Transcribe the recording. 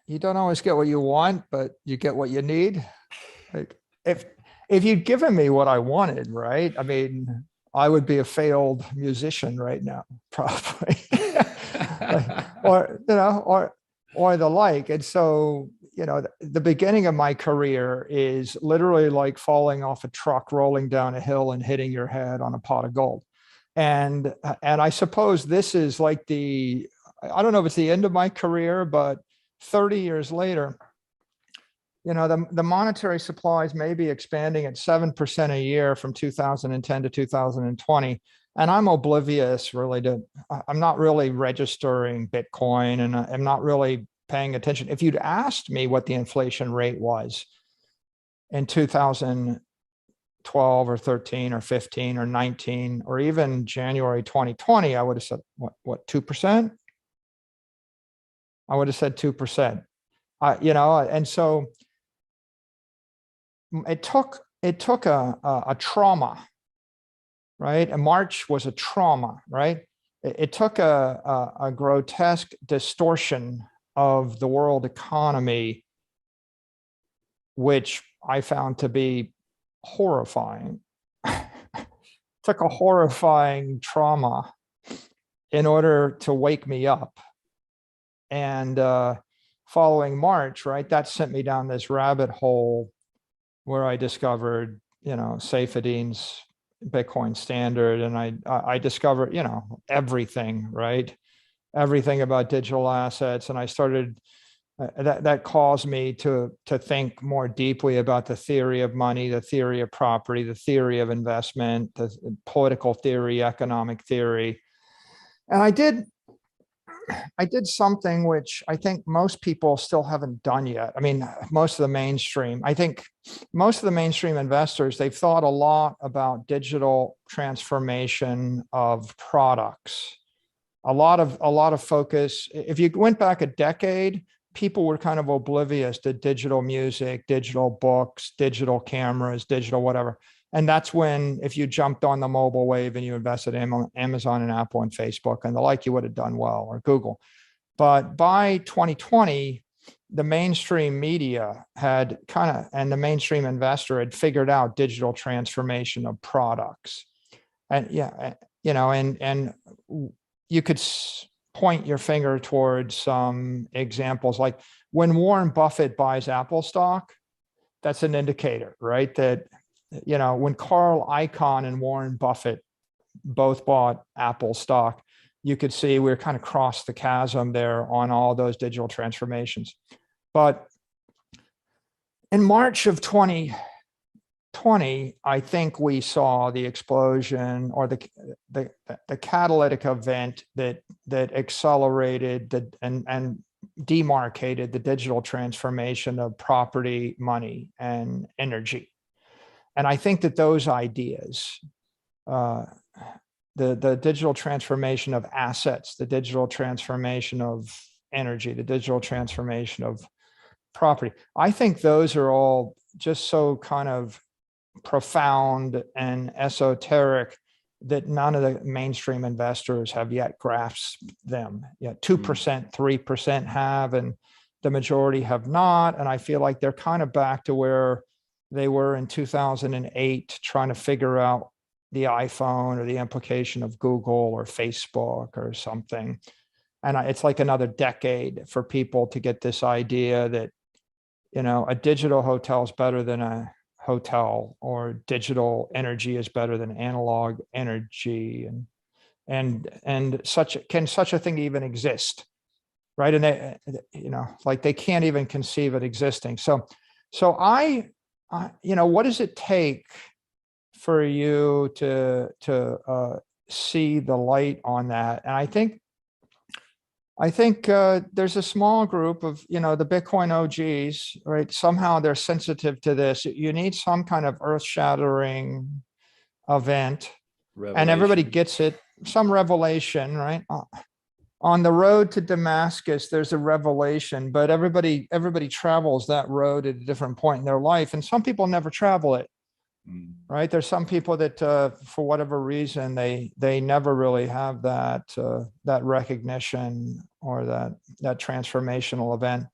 you don't always get what you want, but you get what you need. Like if you'd given me what I wanted, right? I mean, I would be a failed musician right now, probably. or or the like. And so, the beginning of my career is literally like falling off a truck, rolling down a hill and hitting your head on a pot of gold. And I suppose this is like I don't know if it's the end of my career, but 30 years later, the monetary supplies may be expanding at 7% a year from 2010 to 2020. And I'm oblivious really I'm not really registering Bitcoin, and I'm not really paying attention. If you'd asked me what the inflation rate was in 2012 or 13 or 15 or 19, or even January 2020, I would have said, what, 2%? I would have said 2%. And so it took a trauma, right? And March was a trauma, right? It took a grotesque distortion of the world economy, which I found to be horrifying. Took a horrifying trauma in order to wake me up. And following March, right, that sent me down this rabbit hole where I discovered, Saifedean's Bitcoin standard. And I discovered, everything, right? Everything about digital assets. And I started, that caused me to think more deeply about the theory of money, the theory of property, the theory of investment, the political theory, economic theory. And I did something which I think most people still haven't done yet. I mean, most of the mainstream investors, they've thought a lot about digital transformation of products. A lot of focus. If you went back a decade, people were kind of oblivious to digital music, digital books, digital cameras, digital whatever. And that's when, if you jumped on the mobile wave and you invested in Amazon and Apple and Facebook and the like, you would have done well, or Google. But by 2020, the mainstream media and the mainstream investor had figured out digital transformation of products. And and you could point your finger towards some examples, like when Warren Buffett buys Apple stock, that's an indicator, right? That, when Carl Icahn and Warren Buffett both bought Apple stock, you could see we're kind of crossed the chasm there on all those digital transformations. But in March of 2020, I think we saw the explosion, or the catalytic event that accelerated and demarcated the digital transformation of property, money, and energy. And I think that those ideas, the digital transformation of assets, the digital transformation of energy, the digital transformation of property, I think those are all just so kind of profound and esoteric that none of the mainstream investors have yet grasped them. 2%, 3% have, and the majority have not. And I feel like they're kind of back to where they were in 2008, trying to figure out the iPhone or the implication of Google or Facebook or something. And it's like another decade for people to get this idea that, a digital hotel is better than a hotel, or digital energy is better than analog energy. And such a thing even exist, right? And they, like they can't even conceive it existing. So what does it take for you to see the light on that? And I think there's a small group of, the Bitcoin OGs, right? Somehow they're sensitive to this. You need some kind of earth-shattering event, and everybody gets it. Some revelation, right? On the road to Damascus, there's a revelation, but everybody travels that road at a different point in their life, and some people never travel it, right? There's some people that, for whatever reason, they never really have that recognition or that transformational event.